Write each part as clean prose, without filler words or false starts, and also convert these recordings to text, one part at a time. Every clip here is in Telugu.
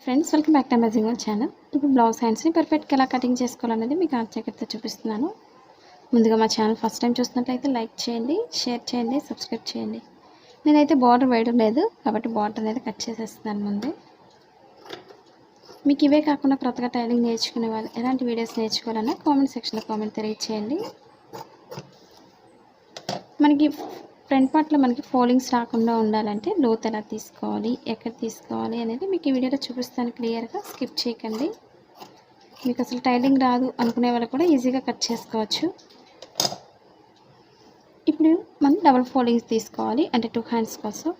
Friends, welcome back to amazing world channel. ఇప్పుడు బ్లౌజ్ హ్యాండ్స్ని పర్ఫెక్ట్గా ఎలా కటింగ్ చేసుకోవాలనేది మీకు ఆచరణతో చూపిస్తున్నాను. ముందుగా మా ఛానల్ ఫస్ట్ టైం చూసినట్లయితే లైక్ చేయండి, షేర్ చేయండి, సబ్స్క్రైబ్ చేయండి. నేనైతే బార్డర్ వేయడం లేదు కాబట్టి బార్డర్ అనేది కట్ చేసేస్తున్నాను ముందే. మీకు ఇవే కాకుండా కొత్తగా టైలింగ్ నేర్చుకునే వాళ్ళు ఎలాంటి వీడియోస్ నేర్చుకోవాలన్నా కామెంట్ సెక్షన్లో కామెంట్ తెలియచేయండి. మనకి ఫ్రంట్ పార్ట్లో మనకి ఫోల్డింగ్స్ రాకుండా ఉండాలంటే లోత్ ఎలా తీసుకోవాలి, ఎక్కడ తీసుకోవాలి అనేది మీకు ఈ వీడియోలో చూపిస్తాను క్లియర్గా. స్కిప్ చేయకండి. మీకు అసలు టైలింగ్ రాదు అనుకునే వాళ్ళు కూడా ఈజీగా కట్ చేసుకోవచ్చు. ఇప్పుడు మనం డబుల్ ఫోల్డింగ్స్ తీసుకోవాలి, అంటే 2 హ్యాండ్స్ కోసం.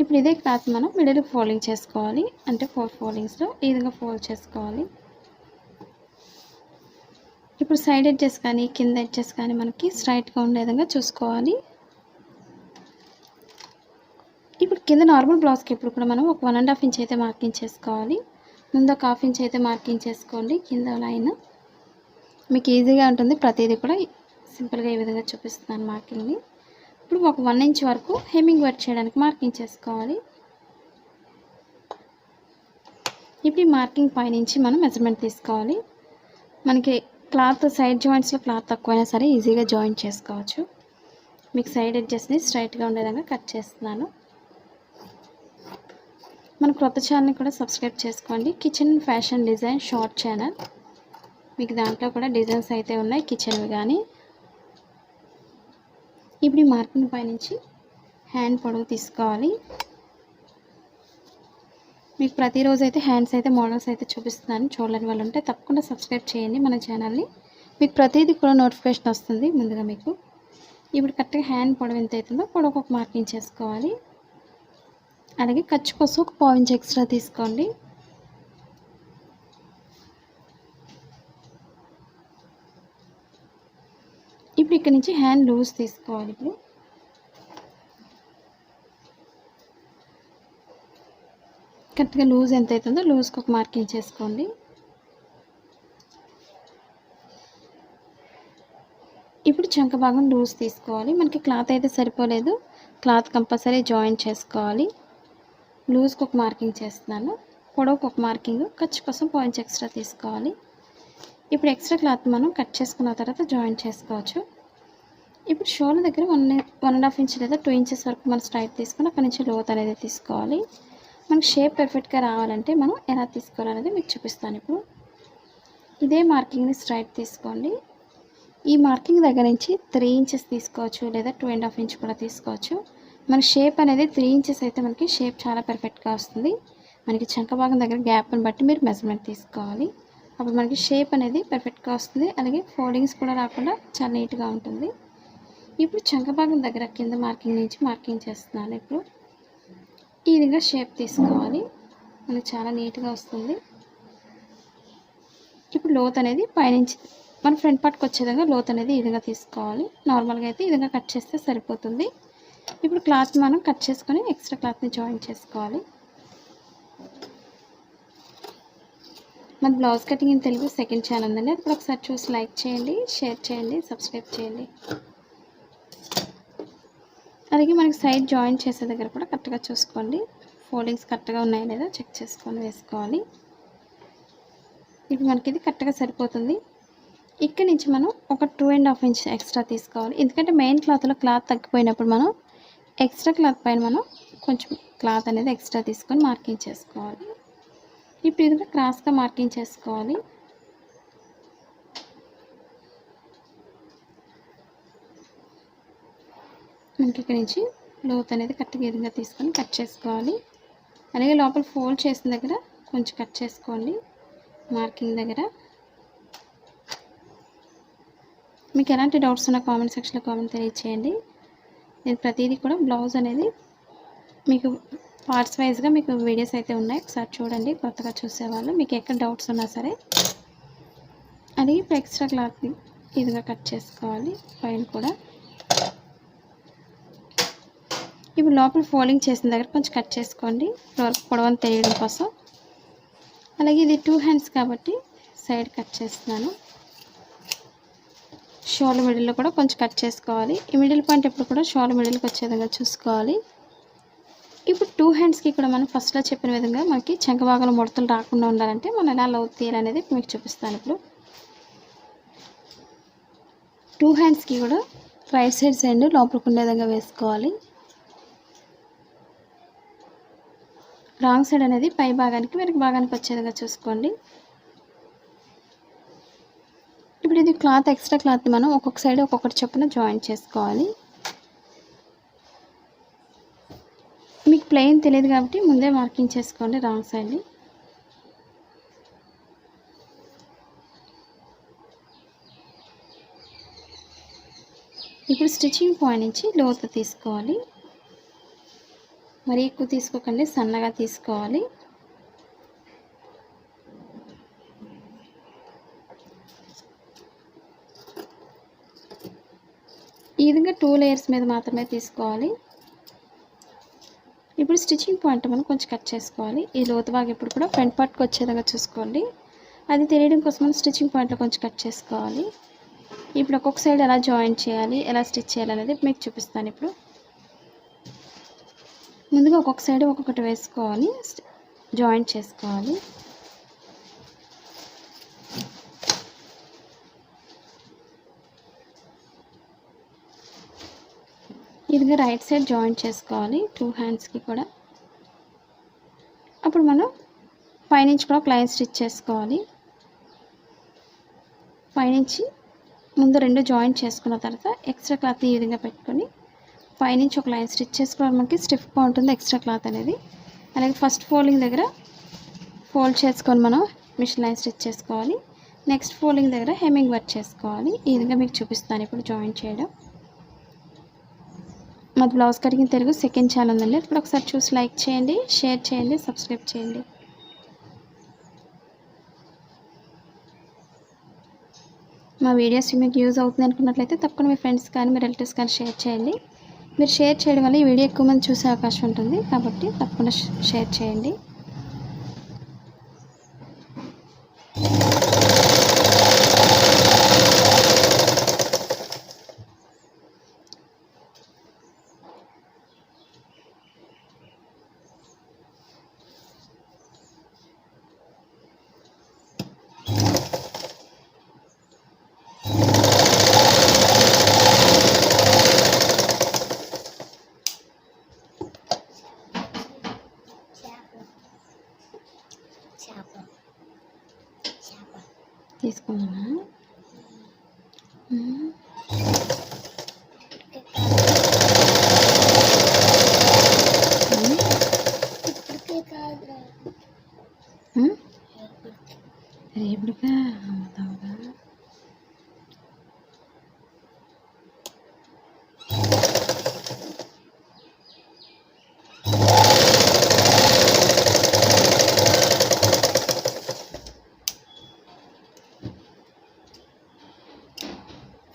ఇప్పుడు ఇదే క్లాత్ మనం మిడిల్ ఫోల్డింగ్ చేసుకోవాలి, అంటే 4 ఫోల్డింగ్స్లో ఈ విధంగా ఫోల్డ్ చేసుకోవాలి. ఇప్పుడు సైడ్ ఎడ్జెస్ కానీ కింద ఎడ్జెస్ కానీ మనకి స్ట్రైట్గా ఉండే విధంగా చూసుకోవాలి. ఇప్పుడు కింద నార్మల్ బ్లౌజ్కి ఇప్పుడు కూడా మనం ఒక 1.5 ఇంచ్ అయితే మార్కింగ్ చేసుకోవాలి. ముందు ఒక 1/2 ఇంచ్ అయితే మార్కింగ్ చేసుకోండి. కింద లైన్ మీకు ఈజీగా ఉంటుంది. ప్రతిదీ కూడా సింపుల్గా ఈ విధంగా చూపిస్తున్నాను మార్కింగ్ని. ఇప్పుడు ఒక 1 ఇంచ్ వరకు హెమ్మింగ్ వర్క్ చేయడానికి మార్కింగ్ చేసుకోవాలి. ఇప్పుడు ఈ మార్కింగ్ పైనుంచి మనం మెజర్మెంట్ తీసుకోవాలి. మనకి క్లాత్ సైడ్ జాయింట్స్లో క్లాత్ తక్కువైనా సరే ఈజీగా జాయింట్ చేసుకోవచ్చు. మీకు సైడ్ ఎడ్జెస్ని స్ట్రైట్గా ఉండే విధంగా కట్ చేస్తున్నాను. మన కొత్త ఛానల్ని కూడా సబ్స్క్రైబ్ చేసుకోండి. Kitchen fashion design short channel. మీకు దాంట్లో కూడా డిజైన్స్ అయితే ఉన్నాయి కిచెన్వి కానీ. ఇప్పుడు ఈ మార్కింగ్ పైనుంచి హ్యాండ్ పొడవు తీసుకోవాలి. మీకు ప్రతిరోజు అయితే హ్యాండ్స్ అయితే మోడల్స్ అయితే చూపిస్తున్నాను. చూడలేని వాళ్ళు ఉంటే తప్పకుండా సబ్స్క్రైబ్ చేయండి మన ఛానల్ని. మీకు ప్రతిదీ కూడా నోటిఫికేషన్ వస్తుంది ముందుగా మీకు. ఇప్పుడు కరెక్ట్గా హ్యాండ్ పొడవు ఎంత అవుతుందో పొడవు ఒక మార్కింగ్ చేసుకోవాలి. అలాగే ఖర్చు కోసం ఒక 1/4 ఇంచ్ ఎక్స్ట్రా తీసుకోండి. ఇప్పుడు ఇక్కడ నుంచి హ్యాండ్ లూజ్ తీసుకోవాలి. ఇప్పుడు కరెక్ట్గా లూజ్ ఎంత అవుతుందో లూజ్కి ఒక మార్కింగ్ చేసుకోండి. ఇప్పుడు చంక భాగం లూజ్ తీసుకోవాలి. మనకి క్లాత్ అయితే సరిపోలేదు, క్లాత్ కంపల్సరీ జాయింట్ చేసుకోవాలి. లూజ్కి ఒక మార్కింగ్ చేస్తున్నాను, పొడవుకు ఒక మార్కింగ్, ఖర్చు కోసం 1 ఇంచ్ ఎక్స్ట్రా తీసుకోవాలి. ఇప్పుడు ఎక్స్ట్రా క్లాత్ మనం కట్ చేసుకున్న తర్వాత జాయింట్ చేసుకోవచ్చు. ఇప్పుడు షోల్డర్ దగ్గర 1.5 ఇంచ్ లేదా 2 ఇంచెస్ వరకు మనం స్ట్రైట్ తీసుకుని అక్కడి నుంచి లోత్ అనేది తీసుకోవాలి. మనకి షేప్ పర్ఫెక్ట్గా రావాలంటే మనం ఎలా తీసుకోవాలనేది మీకు చూపిస్తాను. ఇప్పుడు ఇదే మార్కింగ్ని స్ట్రైట్ తీసుకోండి. ఈ మార్కింగ్ దగ్గర నుంచి 3 ఇంచెస్ తీసుకోవచ్చు లేదా 2.5 ఇంచ్ కూడా తీసుకోవచ్చు. మన షేప్ అనేది 3 ఇంచెస్ అయితే మనకి షేప్ చాలా పర్ఫెక్ట్గా వస్తుంది. మనకి చంక భాగం దగ్గర గ్యాప్ని బట్టి మీరు మెజర్మెంట్ తీసుకోవాలి. అప్పుడు మనకి షేప్ అనేది పర్ఫెక్ట్గా వస్తుంది. అలాగే ఫోల్డింగ్స్ కూడా రాకుండా చాలా నీట్గా ఉంటుంది. ఇప్పుడు చంక భాగం దగ్గర కింద మార్కింగ్ నుంచి మార్కింగ్ చేస్తున్నాను. ఇప్పుడు ఈ విధంగా షేప్ తీసుకోవాలి, మనకి చాలా నీట్గా వస్తుంది. ఇప్పుడు లోత్ అనేది పైనుంచి మన ఫ్రంట్ పార్ట్కి వచ్చే విధంగా లోత్ అనేది ఈ విధంగా తీసుకోవాలి. నార్మల్గా అయితే ఈ విధంగా కట్ చేస్తే సరిపోతుంది. ఇప్పుడు క్లాత్ మనం కట్ చేసుకొని ఎక్స్ట్రా క్లాత్ని జాయిన్ చేసుకోవాలి. మన blouse cutting in Telugu second channel ఉందండి, అది కూడా ఒకసారి చూసి లైక్ చేయండి, షేర్ చేయండి, సబ్స్క్రైబ్ చేయండి. అలాగే మనకి సైడ్ జాయిన్ చేసే దగ్గర కూడా కరెక్ట్గా చూసుకోండి, ఫోల్డింగ్స్ కరెక్ట్గా ఉన్నాయో లేదో చెక్ చేసుకొని వేసుకోవాలి. ఇప్పుడు మనకి ఇది కరెక్ట్గా సరిపోతుంది. ఇక్కడ నుంచి మనం ఒక 2.5 ఇంచ్ ఎక్స్ట్రా తీసుకోవాలి. ఎందుకంటే మెయిన్ క్లాత్లో క్లాత్ తగ్గిపోయినప్పుడు మనం ఎక్స్ట్రా క్లాత్ పైన మనం కొంచెం క్లాత్ అనేది ఎక్స్ట్రా తీసుకొని మార్కింగ్ చేసుకోవాలి. ఇప్పుడు ఇది క్రాస్గా మార్కింగ్ చేసుకోవాలి. మనకి ఇక్కడ నుంచి లోత్ అనేది కరెక్ట్గా ఈ విధంగా తీసుకొని కట్ చేసుకోవాలి. అలాగే లోపల ఫోల్డ్ చేసిన దగ్గర కొంచెం కట్ చేసుకోండి మార్కింగ్ దగ్గర. మీకు ఎలాంటి డౌట్స్ ఉన్నా కామెంట్ సెక్షన్లో కామెంట్ తెలియచేయండి. నేను ప్రతిదీ కూడా బ్లౌజ్ అనేది మీకు పార్ట్స్ వైజ్గా మీకు వీడియోస్ అయితే ఉన్నాయి, ఒకసారి చూడండి కొత్తగా చూసేవాళ్ళు. మీకు ఎక్కడ డౌట్స్ ఉన్నా సరే. అలాగే ఇప్పుడు ఎక్స్ట్రా క్లాత్ని ఈ విధంగా కట్ చేసుకోవాలి పైన కూడా. ఇప్పుడు లోపల ఫోల్డింగ్ చేసిన దగ్గర కొంచెం కట్ చేసుకోండి పొడవని తెలియడం కోసం. అలాగే ఇది 2 హ్యాండ్స్ కాబట్టి సైడ్ కట్ చేస్తున్నాను. షోల్డర్ మిడిల్లో కూడా కొంచెం కట్ చేసుకోవాలి. ఈ మిడిల్ పాయింట్ ఎప్పుడు కూడా షోల్డర్ మిడిల్కి వచ్చే విధంగా చూసుకోవాలి. ఇప్పుడు 2 హ్యాండ్స్కి కూడా మనం ఫస్ట్లో చెప్పిన విధంగా మనకి చంక భాగంలో ముడతలు రాకుండా ఉండాలంటే మనం ఎలా లవ్ తీయాలనేది మీకు చూపిస్తాను. ఇప్పుడు 2 హ్యాండ్స్కి కూడా రైట్ సైడ్ లోపలికి ఉండే విధంగా వేసుకోవాలి. రాంగ్ సైడ్ అనేది పై భాగానికి వెనక భాగానికి వచ్చే విధంగా చూసుకోండి. ఇప్పుడు ఇది క్లాత్ ఎక్స్ట్రా క్లాత్ని మనం ఒక్కొక్క సైడ్ ఒక్కొక్కటి చొప్పున జాయిన్ చేసుకోవాలి. మీకు ప్లెయిన్ తెలియదు కాబట్టి ముందే మార్కింగ్ చేసుకోండి రాంగ్ సైడ్ని. ఇప్పుడు స్టిచ్చింగ్ పాయింట్ నుంచి లోతు తీసుకోవాలి. మరీ ఎక్కువ తీసుకోకండి, సన్నగా తీసుకోవాలి. ఈ విధంగా 2 లేయర్స్ మీద మాత్రమే తీసుకోవాలి. ఇప్పుడు స్టిచ్చింగ్ పాయింట్ మనం కొంచెం కట్ చేసుకోవాలి. ఈ లోతు భాగం ఎప్పుడు కూడా ఫ్రంట్ పార్ట్కి వచ్చే విధంగా చూసుకోండి. అది తెలియడం కోసం మనం స్టిచ్చింగ్ పాయింట్లో కొంచెం కట్ చేసుకోవాలి. ఇప్పుడు ఒక్కొక్క సైడ్ ఎలా జాయిన్ చేయాలి, ఎలా స్టిచ్ చేయాలి అనేది మీకు చూపిస్తాను. ఇప్పుడు ముందుగా ఒక్కొక్క సైడ్ ఒక్కొక్కటి వేసుకోవాలి, జాయిన్ చేసుకోవాలి. ఇది రైట్ సైడ్ జాయిన్ చేసుకోవాలి 2 హ్యాండ్స్కి కూడా. అప్పుడు మనం పైనుంచి కూడా ఒక లైన్ స్టిచ్ చేసుకోవాలి. పైనుంచి ముందు 2 జాయిన్ చేసుకున్న తర్వాత ఎక్స్ట్రా క్లాత్ ఈ విధంగా పెట్టుకొని పైనుంచి ఒక లైన్ స్టిచ్ చేసుకోవడం మనకి స్టిఫ్గా ఉంటుంది ఎక్స్ట్రా క్లాత్ అనేది. అలాగే ఫస్ట్ ఫోల్డింగ్ దగ్గర ఫోల్డ్ చేసుకొని మనం మిషన్ లైన్ స్టిచ్ చేసుకోవాలి. నెక్స్ట్ ఫోల్డింగ్ దగ్గర హెమ్మింగ్ వర్క్ చేసుకోవాలి. ఈ విధంగా మీకు చూపిస్తాను ఇప్పుడు జాయిన్ చేయడం. మాది blouse cutting Telugu second channel ఉందండి. ఇప్పుడు ఒకసారి చూసి లైక్ చేయండి, షేర్ చేయండి, సబ్స్క్రైబ్ చేయండి. మా వీడియోస్ మీకు యూజ్ అవుతుంది అనుకున్నట్లయితే తప్పకుండా మీ ఫ్రెండ్స్ కానీ మీ రిలేటివ్స్ కానీ షేర్ చేయండి. మీరు షేర్ చేయడం వల్ల ఈ వీడియో ఎక్కువ మంది చూసే అవకాశం ఉంటుంది కాబట్టి తప్పకుండా షేర్ చేయండి. తీసుకున్నానా రేపుడుగా అమ్ముతావుగా.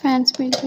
Fan speed